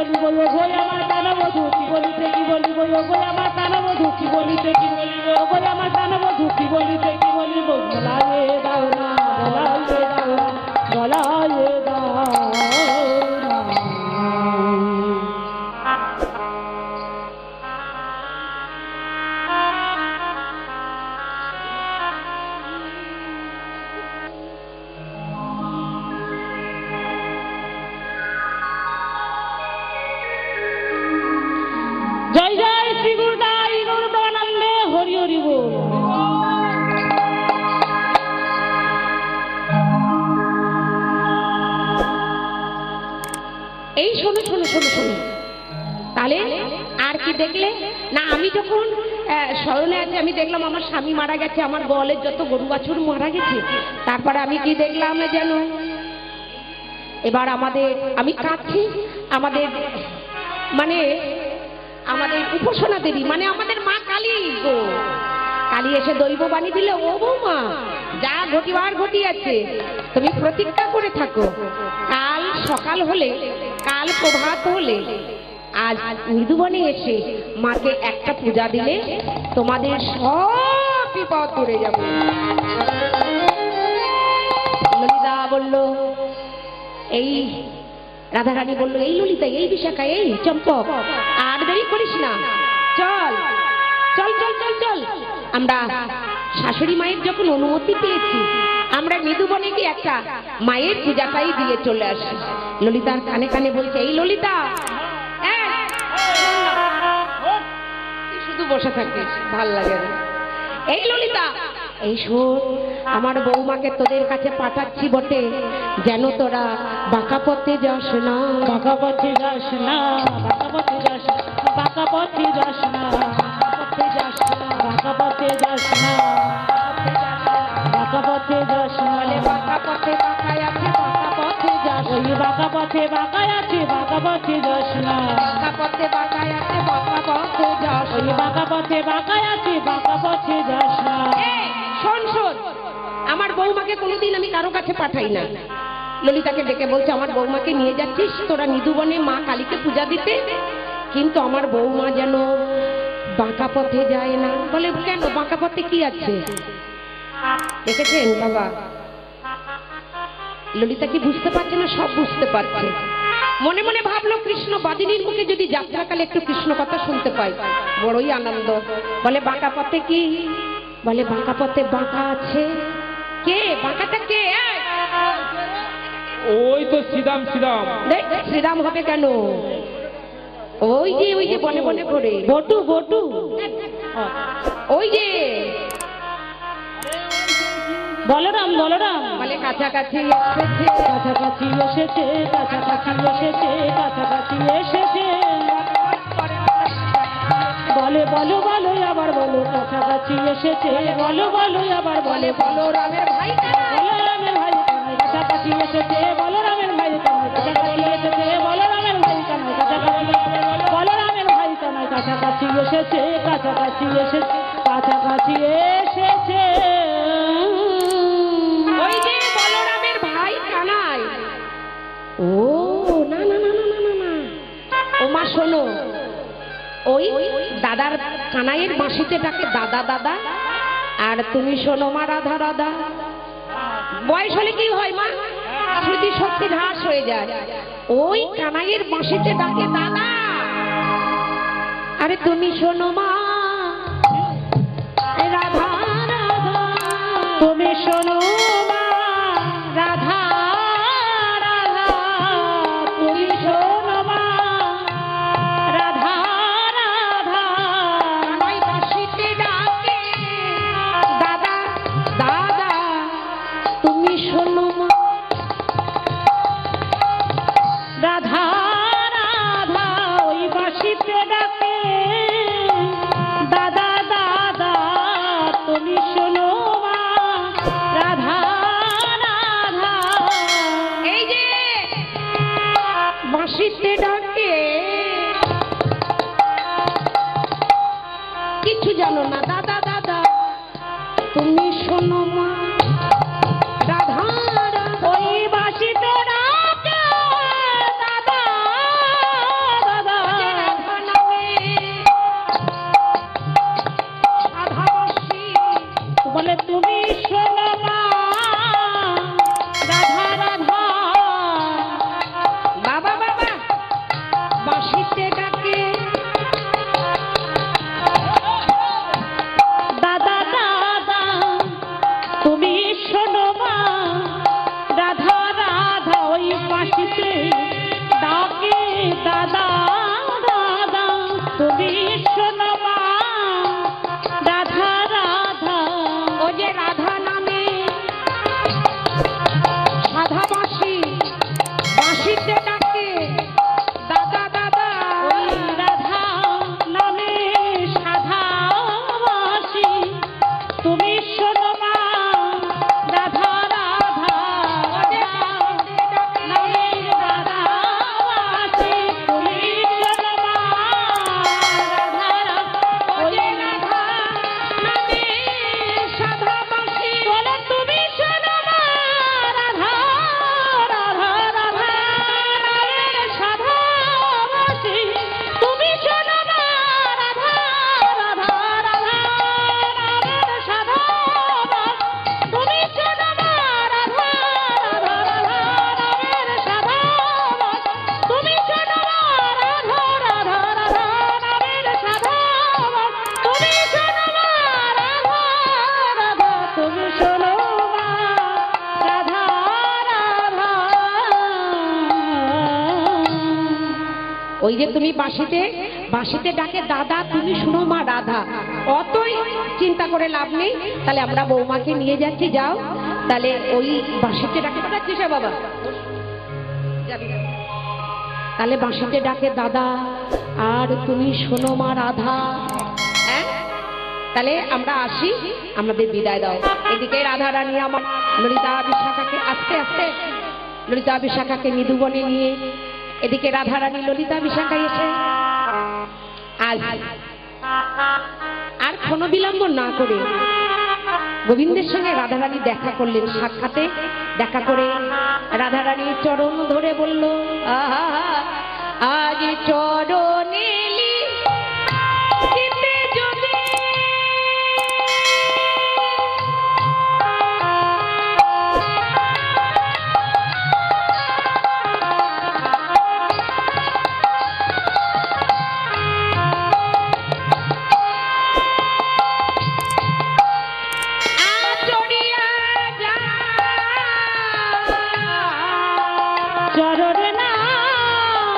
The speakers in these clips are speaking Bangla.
বলিব ওগো আমার প্রাণবধূ কি বলিতে কি বলিব ওগো আমার প্রাণবধূ কি বলিতে কি বলিব ওগো আমার প্রাণবধূ কি বলিতে কি বলিব বলায়ে দাও না বলায়ে দাও না বলায়ে দাও না। জয় জয় শ্রী গুরুদাই গুরুদানন্দে হরি হরি বল। এই শোনো শোনো শোনো শোনো, তাহলে আর কি দেখলে না? আমি যখন স্মরণে আছে আমি দেখলাম আমার স্বামী মারা গেছে, আমার গোয়ালের যত গরু বাছুর মারা গেছে। তারপরে আমি কি দেখলাম যেন এবার আমি কাঁদছি, আমাদের মানে আমাদের উপাসনা দেবী মানে আমাদের মা কালী গো, কালী এসে দৈব বাণী দিলে ও বৌমা যা ঘটিবার ঘটিয়াছে তুমি প্রতিজ্ঞা করে থাকো, কাল সকাল হলে কাল প্রভাত হলে আজ মৃদুবনে এসে মাকে একটা পূজা দিলে তোমাদের সব বিপদ দূরে যাবে। ললিতা বলল, এই রাধারানী বলল, এই ললিতা, এই বিশাখা, এই চম্পক, আর দেরি করিস না, চল চল চল চল চল। আমরা শাশুড়ি মায়ের যখন অনুমতি পেয়েছি আমরা মৃদুবনে গিয়ে একটা মায়ের পূজাটাই দিয়ে চলে আসি। ললিতার কানে কানে বলছে, এই ললিতা, শুধু বসে থাকিস ভাল লাগে না। এই ললিতা, এই শোন, আমার বৌমাকে তোদের কাছে পাঠাচ্ছি বটে, যেন তোরা বাঁকা পথে যাস না, বাঁকা পথে যাস না, বাঁকা পথে যাস না, বাঁকা পথে যাস না, পথে যাস না, বাঁকা পথে যাস না, বাঁকা পথে যাস না, বাঁকা পথে বাঁকায় আছে, বাঁকা পথে যাস, ওই বাঁকা পথে বাঁকায় আছে, বাঁকা পথে যাস না, বাঁকা পথে বাঁকায় আছে, বাঁকা পথে যাস, ওই বাঁকা পথে বাঁকায় আছে, বাঁকা পথে যাস না। শোন শোন, আমার বৌমাকে কোনোদিন আমি কারো কাছে পাঠাই না। ললিতাকে ডেকে বলছে, আমার বৌমাকে নিয়ে যাচ্ছিস তোরা মৃদুবনে মা কালীকে পূজা দিতে, কিন্তু আমার বৌমা যেন বাঁকা পথে যায় না। বলে, কেন, বাঁকা পথে কি আছে? দেখেছেন বাবা, ললিতা কি বুঝতে পারছে না? সব বুঝতে পারছে। মনে মনে ভাবলো, কৃষ্ণ বাদিনীর মুখে যদি যাত্রাকালে একটু কৃষ্ণ কথা শুনতে পাই বড়ই আনন্দ। বলে, বাঁকা পথে কি? বলে, বাঁকা পথে বাঁকা আছে। কে বাঁকাটা? কে? ওই তো শ্রীরাম। শ্রীরাম শ্রীরাম হবে কেন? ওই যে বনে বনে ঘোরে বটু বটু, ওই যে বলরাম বলরাম। বলে, কাছাকাছি এসেছে, কাছাকাছি এসেছে, কাছাকাছি এসেছে, কাছাকাছি এসেছে। বলে, বলো বলো আবার বলো, কাছাকাছি এসেছে, বলো বলো আবার বলে, বলরামের ভাই, বলরামের ভাই কাছাকাছি এসেছে, বলরামের ভাই কাছাকাছি এসেছে, বলরামের ভাই কাছাকাছি, বলরামের ভাই কাছাকাছি এসেছে, কাছাকাছি এসেছে, কাছাকাছি এসেছে। ওই যে বলরামের ভাই কানাই। ও না না না না না না, ও মা শোনো, ওই দাদার কানাইয়ের বাঁশিতে ডাকে দাদা দাদা, আর তুমি শোনো মা রাধা রাধা। বয়স হলে কি হয় মা? স্মৃতি শক্তি হ্রাস হয়ে যায়। ওই কানাইয়ের বাঁশিতে ডাকে দাদা, আরে তুমি শোনো মা রাধা রাধা, তুমি শোনো মা রাধা রাধা, তুমি শোনো মা রাধা রাধা। কানাই বাঁশিতে ডাকে দাদা দাদা, তুমি শোনো মা রাধা রাধা, ওই বাঁশিতে ডাকে দাদা দাদা, তুমি শোনো মা রাধা রাধা। এই যে বাঁশিতে ডাকে, কিছু জানো না, দাদা দাদা তুমি শোনো মা রাধা রাধা, ওই বাঁশিতে ডাকে দাদা বাঁশিতে ডাকে দাদা দাদা তুমি শোনো মা রাধা রাধা ওই বাঁশিতে ডাকে দাদা দাদা তুমি শোনো মা রাধা রাধা ও যে রাধা নামে সাধা বাঁশি বাঁশিতে ডাকে দাদা দাদা ওই রাধা নামে সাধা বাঁশি তুমি শোনো মা রাধা রাধা নামে রাধা বাঁশি তুমি শোনো মা রাধা ওই রাধা নামে সাধা বাঁশি বলে তুমি শোনো মা রাধা রাধা রাধা নামের সাধা বাঁশি তুমি শোনো মা রাধা রাধা রাধা নামের সাধা বাঁশি তুমি শোনো মা রাধা রাধা রাধা নামের সাধা বাঁশি তুমি শোনো মা রাধা রাধা রাধা নামের সাধা বাঁশি তুমি শোনো মা রাধা রাধা তুমি শোনো মা রাধা রাধা ওই যে তুমি বাঁশিতে বাঁশিতে ডাকে দাদা তুমি শোনো মা রাধা অতই চিন্তা করে লাভ নেই তাহলে আমরা বৌমাকে নিয়ে যাচ্ছি যাও তাহলে ওই বাঁশিতে ডাকে পাঠাচ্ছিস বাবা যাবি না? তাহলে বাঁশিতে ডাকে দাদা আর তুমি শোনো মা রাধা হ্যাঁ তাহলে আমরা আসি আমাদের বিদায় দাও এদিকে রাধা রানী আমার ললিতা বিশাখাকে আস্তে আস্তে ললিতা বিশাখাকে মৃদুবনে নিয়ে এদিকে রাধা রানী ললিতা বিশাখা এসে আজ আর কোনো বিলম্ব না করে গোবিন্দের সঙ্গে রাধা রানী দেখা করলেন সাক্ষাতে দেখা করে রাধা রানী চরণ ধরে বলল আহা আজ চরণে লিখিতে যদি আচরিয়া যায় চরণ নাম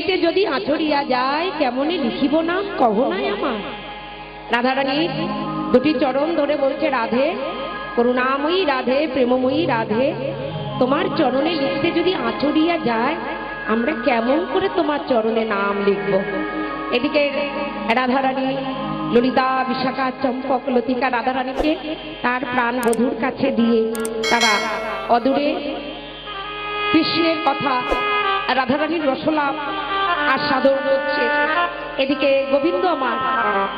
লিখতে যদি আঁচড়িয়া যায়, কেমনে লিখিব না কহ নাই আমার। রাধারানী দুটি চরণ ধরে বলছে, রাধে, করুণাময়ী রাধে, প্রেমময়ী রাধে, তোমার চরণে লিখতে যদি আঁচড়িয়া যায়, আমরা কেমন করে তোমার চরণে নাম লিখব। এদিকে রাধারানী ললিতা, বিশাখা, চম্পক, লতিকা রাধারানীকে তার প্রাণ বধূর কাছে দিয়ে তারা অদূরে কৃষ্ণের কথা, রাধারানীর রসলাপ আস্বাদন করছে। এদিকে গোবিন্দ আমার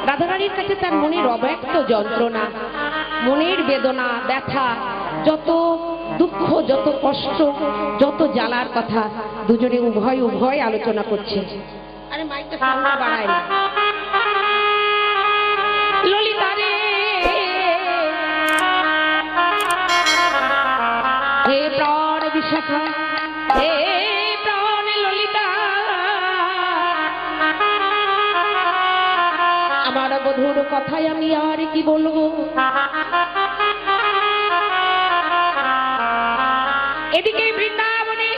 রাধারানীর কাছে তার মনের অব্যক্ত যন্ত্রণা, মনের বেদনা, ব্যথা, যত দুঃখ, যত কষ্ট, যত জ্বালার কথা দুজনে উভয় আলোচনা করছে। আরে মাইকটা সাউন্ডটা বাড়ায় না। ললিতা রে, হে প্রাণ বিশাখা, হে প্রাণ ললিতা, আমার বধূর কথায় আমি আর কি বলবো। এদিকে বৃন্দাবনে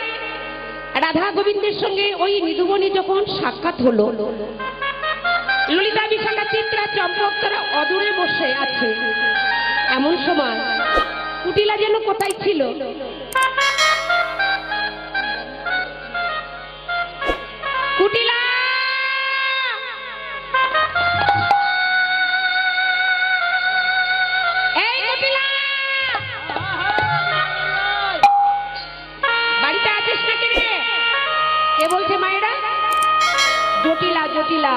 রাধা গোবিন্দের সঙ্গে ওই নিধুবনে যখন সাক্ষাৎ হলো, ললিতা, বিশাখা, চিত্রা, চম্পক তারা অদূরে বসে আছে। এমন সময় কুটিলা যেন কোথায় ছিল, কুটিলা, এই কুটিলা, বাড়িতে আছিস নাকি রে? কে বলছে মায়েরা? জটিলা, জটিলা।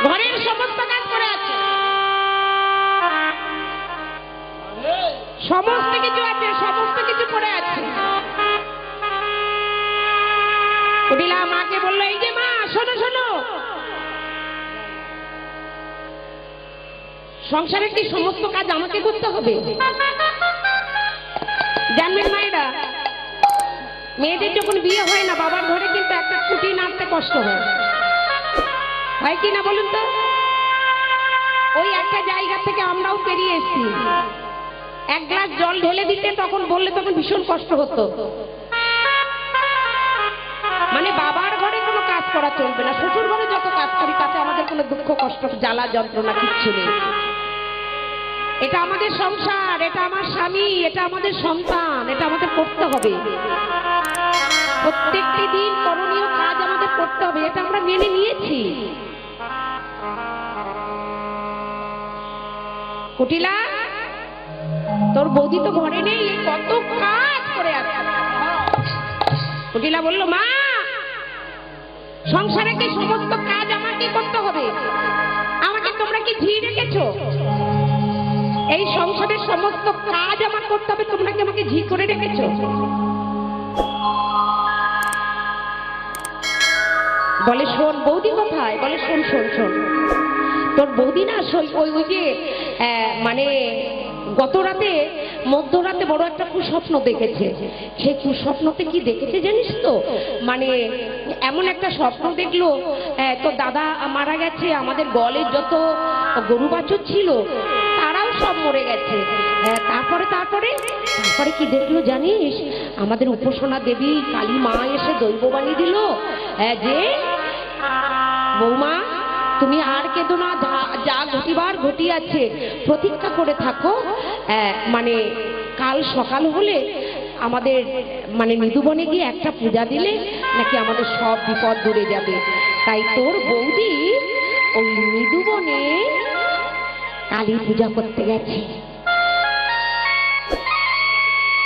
ঘরের সমস্ত কাজ করে আছে, সমস্ত কিছু আছে, সমস্ত কিছু পড়ে আছে। কুটিলা মাকে বললো, এই যে মা, শোনো শোনো, সংসারের কি সমস্ত কাজ আমাকে করতে হবে? জানবেন মায়েরা, মেয়েদের যখন বিয়ে হয় না, বাবার ঘরে কিন্তু একটা কুটি নাড়তে কষ্ট হয়, হয় কি না বলুন তো? ওই একটা জায়গা থেকে আমরাও পেরিয়ে এসেছি। এক গ্লাস জল ঢেলে দিতে তখন বললে তখন ভীষণ কষ্ট হতো। মানে বাবার ঘরে কোনো কাজ করা চলবে না, শ্বশুর ঘরে যত কাজ করি তাতে আমাদের কোনো দুঃখ, কষ্ট, জ্বালা, যন্ত্রণা কিচ্ছু নেই। এটা আমাদের সংসার, এটা আমার স্বামী, এটা আমাদের সন্তান, এটা আমাদের করতে হবে। প্রত্যেকটি দিন করণীয় কাজ আমাদের করতে হবে, এটা আমরা মেনে নিয়েছি। কুটিলা, তোর বৌদি তো ঘরে নেই, কত কাজ করে আছে। কুটিলা বলল, মা, সংসারে কি সমস্ত কাজ আমাকে করতে হবে? আমাকে তোমরা কি ঝি রেখেছো? এই সংসারের সমস্ত কাজ আমার করতে হবে, তোমরা কি আমাকে ঝি করে রেখেছো? বলে, শোন বৌদি কোথায়? বলে, শোন শোন শোন, তোর বৌদি না ওই যে মানে গত রাতে মধ্যরাতে বড় একটা কুস্বপ্ন দেখেছে। সেই কুস্বপ্নতে কি দেখেছে জানিস তো? মানে এমন একটা স্বপ্ন দেখলো, তো দাদা মারা গেছে, আমাদের গলের যত গরু বাছুর ছিল তারাও সব মরে গেছে। তারপরে তারপরে তারপরে কি দেখলো জানিস? আমাদের উপাসনা দেবী কালী মা এসে দৈববাণী দিল যে, বৌমা, তুমি আর কেঁদো না, যা ঘটিবার ঘটিয়াছে, প্রতীক্ষা করে থাকো। মানে কাল সকাল হলে আমাদের মানে নিধুবনে গিয়ে একটা পূজা দিলে নাকি আমাদের সব বিপদ দূরে যাবে। তাই তোর বৌদি ওই নিধুবনে কালী পূজা করতে গেছে।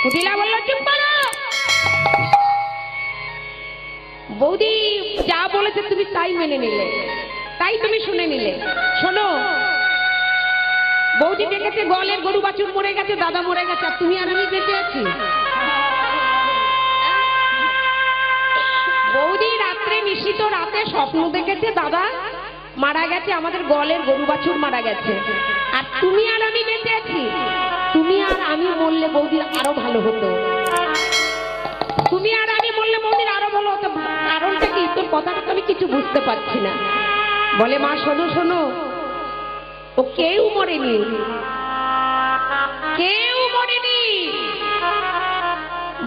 কুটিলা বলল, চুপ করো। বৌদি যা বলেছে তুমি তাই মেনে নিলে, তাই তুমি শুনে নিলে। শোনো, বৌদি দেখেছে গলের গরু বাছুর মরে গেছে, দাদা মরে গেছে, আর তুমি আর আমি বেঁচে আছি। বৌদি রাত্রে নিশিত রাতে স্বপ্ন দেখেছে দাদা মারা গেছে, আমাদের গলের গরু বাছুর মারা গেছে, আর তুমি আর আমি বেঁচে আছি। তুমি আর আমি মরলে বৌদির আরো ভালো হতো, তুমি আর আমি মরলে বৌদির আরো ভালো হতো। কারণটা কি? তোর কথাটা তো আমি কিছু বুঝতে পারছি না। বলে, মা শোনো শোনো, ও কেউ মরেনি, কেউ মরেনি,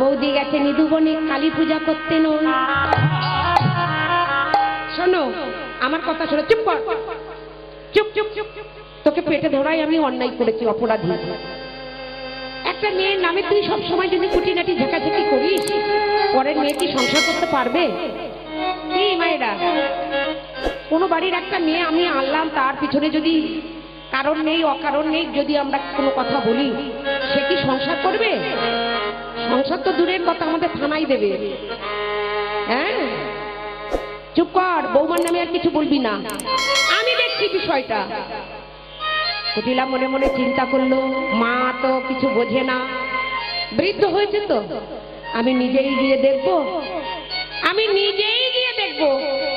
বৌদি গেছে নিধুবনে কালী পূজা করতে নয়। শোনো আমার কথা শোনো, চুপ কর, চুপ চুপ চুপ। তোকে পেটে ধরাই আমি অন্যায় করেছি, অপরাধী। একটা মেয়ের নামে তুই সবসময় যদি খুঁটিনাটি ঝাঁকাঝাঁকি করিস, পরের মেয়ে কি সংসার করতে পারবে? কি মায়েরা, কোনো বাড়ির একটা মেয়ে আমি আনলাম, তার পিছনে যদি কারণ নেই অকারণ নেই যদি আমরা কোনো কথা বলি, সে কি সংসার করবে? সংসার তো দূরের কথা, আমাদের থানায় দেবে। হ্যাঁ চুপ কর, বৌমার নামে আর কিছু বলবি না, আমি দেখছি বিষয়টা। কুটিলা মনে মনে চিন্তা করলো, মা তো কিছু বোঝে না, বৃদ্ধ হয়েছে তো, আমি নিজেই গিয়ে দেখবো, আমি নিজেই গিয়ে দেখবো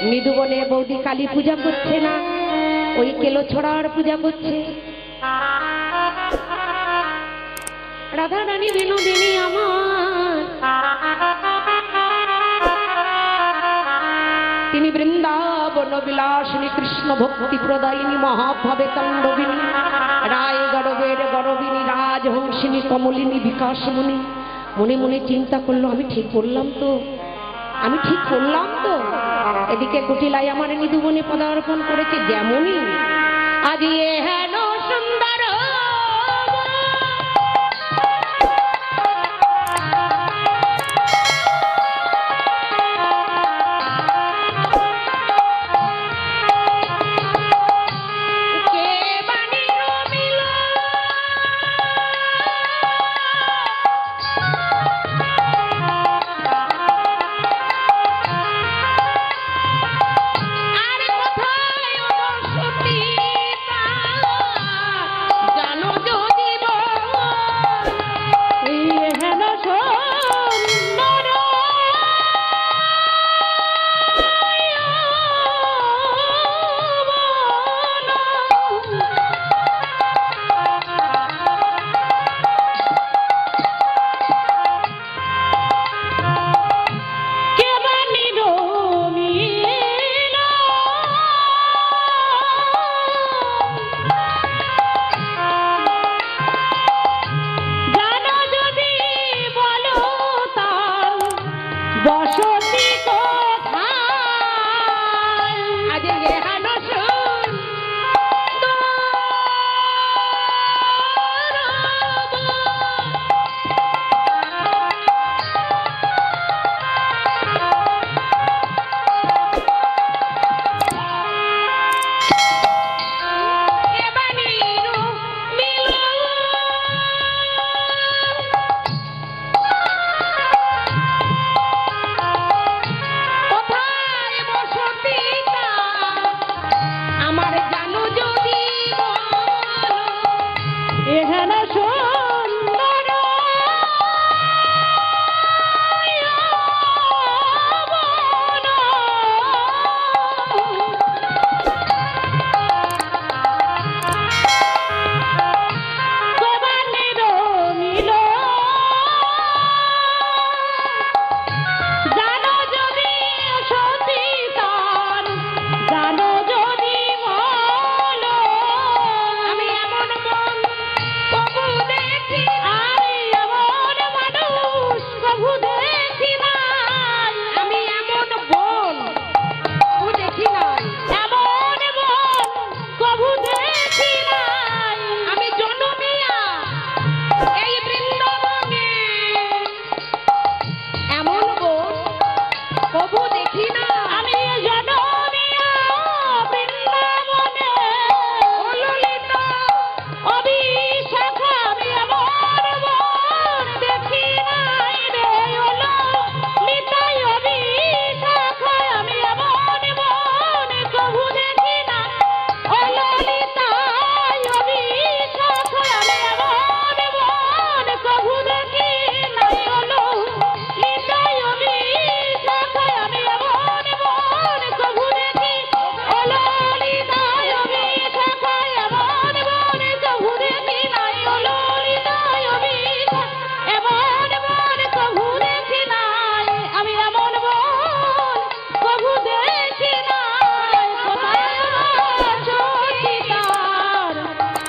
নিধুবনে বৌদি কালী পূজা করছে না, ওই কেলো ছড়ার পূজা করছে। রাধা রানী বিনোদিনী আমার, তিনি বৃন্দাবন বিলাসিনী কৃষ্ণ ভক্তি প্রদায়িনী মহাভাবে তাণ্ডবিনী রায় গরবের গরবিনী রাজহংসিনী কমলিনী বিকাশমণি। মনে মনে চিন্তা করলো, আমি ঠিক করলাম তো, আমি ঠিক করলাম তো। এদিকে কুটিলাই আমার নিধুবনে পদার্পণ করেছে, যেমনই আজ এ হেন সুন্দর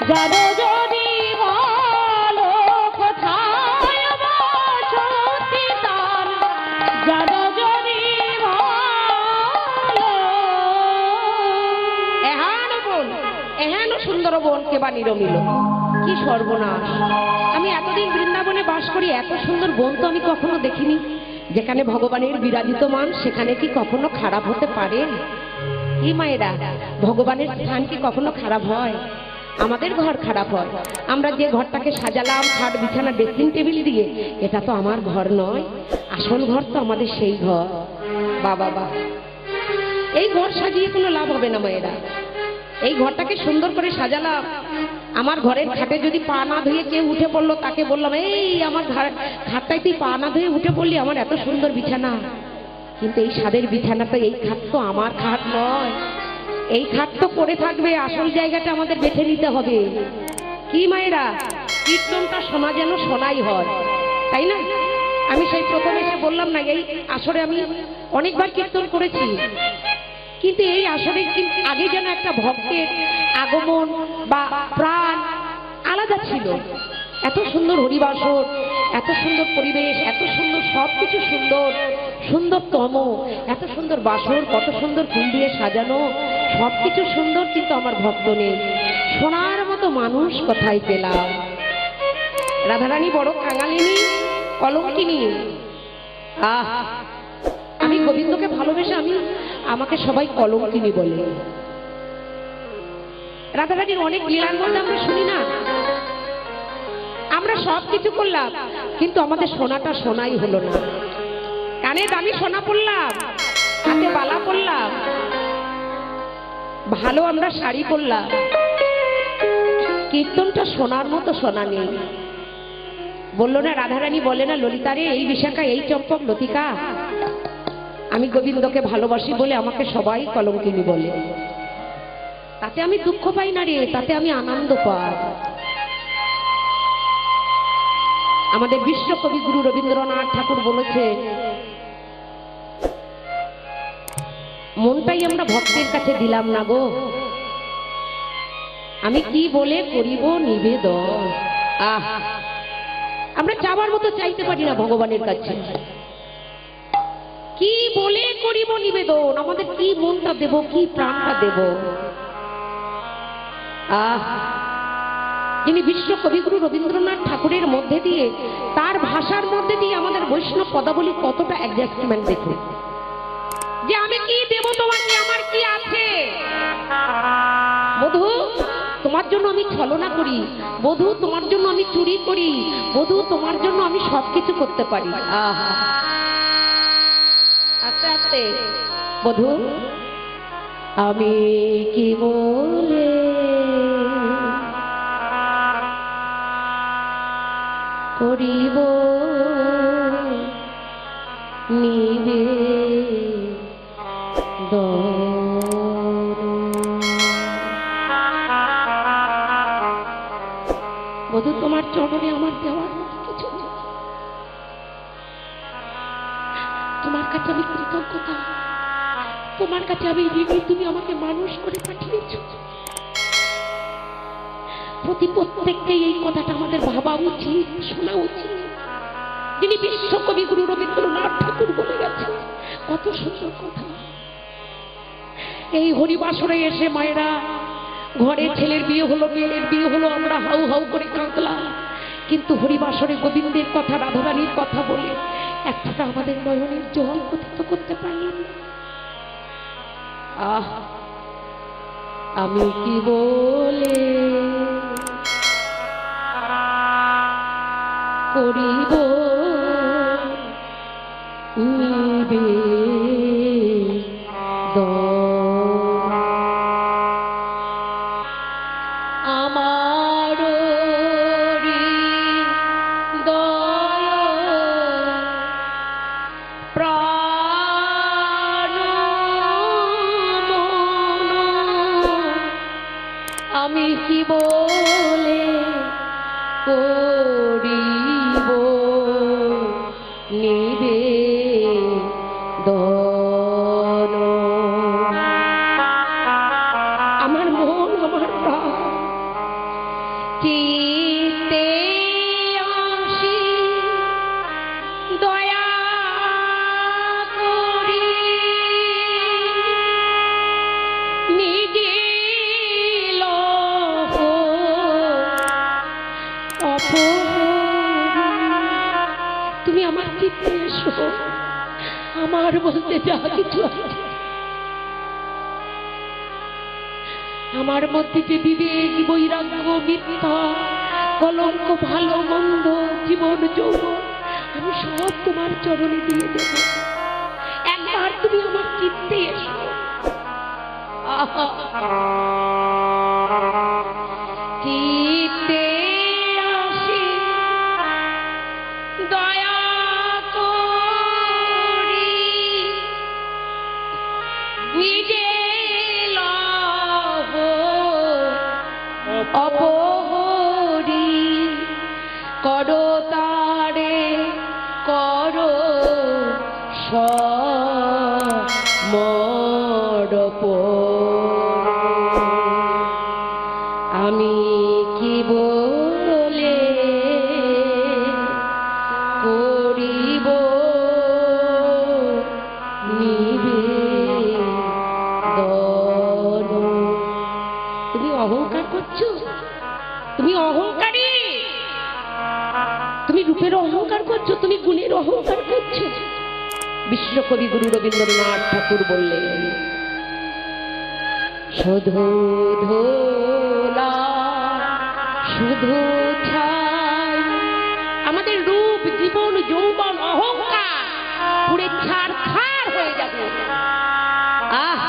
জানো যদি বলো কোথায় বসতি এহেন সুন্দর বন কেবা নিরমিল। কি সর্বনাশ! আমি এতদিন বৃন্দাবনে বাস করি, এত সুন্দর বন তো আমি কখনো দেখিনি। যেখানে ভগবানের বিরাজিতমান সেখানে কি কখনো খারাপ হতে পারে? কি মায়েরা, ভগবানের স্থান কি কখনো খারাপ হয়? আমাদের ঘর খারাপ হয়। আমরা যে ঘরটাকে সাজালাম খাট বিছানা ড্রেসিং টেবিল দিয়ে, এটা তো আমার ঘর নয়। আসল ঘর তো আমাদের সেই ঘর। বাবা বা, এই ঘর সাজিয়ে কোনো লাভ হবে না মায়েরা। এই ঘরটাকে সুন্দর করে সাজালাম, আমার ঘরের খাটে যদি পা না ধুয়ে কেউ উঠে পড়লো, তাকে বললাম, এই আমার খাটটায় তুই পা না ধুয়ে উঠে পড়লি, আমার এত সুন্দর বিছানা। কিন্তু এই সাদের বিছানাটা, এই খাট তো আমার খাট নয়। এই খাট তো পড়ে থাকবে, আসল জায়গাটা আমাদের বেছে নিতে হবে। কি মায়েরা, কীর্তনটা শোনা যেন শোনাই হয়, তাই না? আমি সেই প্রথমে এসে বললাম না, এই আসরে আমি অনেকবার কীর্তন করেছি, কিন্তু এই আসরে আগে যেন একটা ভক্তের আগমন বা প্রাণ আলাদা ছিল। এত সুন্দর হরিবাসর, এত সুন্দর পরিবেশ, এত সুন্দর সবকিছু সুন্দর সুন্দরতম, এত সুন্দর বাসর, কত সুন্দর ফুল দিয়ে সাজানো, সবকিছু সুন্দর, কিন্তু আমার ভক্ত নেই। শোনার মতো মানুষ কোথায় পেলাম? রাধারানী বড় কাঙালিনী, কলঙ্কিনী। আমি গোবিন্দকে ভালোবেসে আমাকে সবাই কলঙ্কিনী বলে। রাধারানীর অনেক লীলার মধ্যে আমরা শুনি না, আমরা সব কিছু করলাম কিন্তু আমাদের সোনাটা সোনাই হলো না। কানে দামি সোনা পরলাম, হাতে বালা পরলাম, ভালো আমরা শাড়ি পরলাম, কীর্তনটা সোনার মতো সোনা নেই। বললো না রাধারানী, বলে না ললিতারে, এই বিশাখা, এই চম্পক, লতিকা, আমি গোবিন্দকে ভালোবাসি বলে আমাকে সবাই কলঙ্কিনী বলে। তাতে আমি দুঃখ পাই না রে, তাতে আমি আনন্দ পাই। আমাদের বিশ্বকবি গুরু রবীন্দ্রনাথ ঠাকুর বলেছে, মনটাই আমরা ভক্তের কাছে দিলাম না গো, আমি কি বলে করিব নিবেদন। আমরা চাবার মতো চাইতে পারি না ভগবানের কাছে। কি বলে করিব নিবেদন, আমাদের কি মনটা দেব, কি প্রাণটা দেব। যিনি বিশ্বকবি গুরু রবীন্দ্রনাথ ঠাকুরের মধ্যে দিয়ে, তার ভাষার মধ্যে দিয়ে আমাদের বৈষ্ণব পদাবলী কতটা অ্যাডজাস্টমেন্ট দেখুন, যে আমি কি দেব তোমাকে, আমার কি আছে। বধূ, তোমার জন্য আমি ছলনা করি, বধূ তোমার জন্য আমি চুরি করি, বধূ তোমার জন্য আমি সবকিছু করতে পারি। আস্তে আস্তে, বধূ আমি কি বলে করিব বধূ, তোমার চরণে আমার দেওয়ার মতো কিছু নেই। তোমার কাছে আমি কৃতজ্ঞতা, তোমার কাছে আমি ঋণী, তুমি আমাকে মানুষ করে পাঠিয়েছ। প্রত্যেককেই এই কথাটা আমাদের ভাবা উচিত, শোনা উচিত। যিনি বিশ্বকবি গুরু রবীন্দ্রনাথ ঠাকুর বলে গেছে, কত সুন্দর কথা। এই হরিবাসরে এসে মায়েরা, ঘরে ছেলের বিয়ে হলো, মেয়ের বিয়ে হলো, আমরা হাউ হাউ করে কাঁদলাম, কিন্তু হরিবাসরে গোবিন্দের কথা, রাধারানীর কথা বলে এক ফোঁটা আমাদের নয়নের জল পতিত করতে পারলাম না। আমি কি বলে করিব নিবেদন, আমার হৃদয় প্রাণ মন, আমি কি বলে করিব নিবেদন। আমার মন, আমার প্রাণ চিতে আসি দয়া করি, নিজে চিত্তে এসো, আমার বলতে যা কিছু আছে, আমার মধ্যে যে বিবেক, বৈরাগ্য, মিথ্যা, কলঙ্ক, ভালো মন্দ, জীবন, যৌবন, আমি সব তোমার চরণে দিয়ে দেব। একবার তুমি আমার চিত্তে এসো। আহা, চিত্তে আসি দয়া করি, নিজে লহ অপহরি, করো তারে করো সমর্পণ। আমি কি বলে করিব নিবেদন। তুমি অহংকার করছো, তুমি অহংকারী, তুমি রূপের অহংকার করছো, তুমি গুণের অহংকার করছো। বিশ্বকবি গুরু রবীন্দ্রনাথ ঠাকুর বললেন, শুধু ধোলা শুধু ছাই, আমাদের রূপ, জীবন, যৌবন, অহংকার পুরে ছারখার হয়ে যাবে। আহ,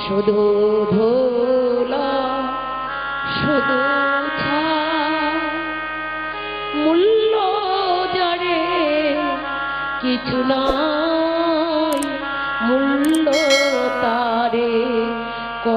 শুধু ধোলা শুধু ছাই, মূল্য যারে কিছু নাই, মূল্য তারে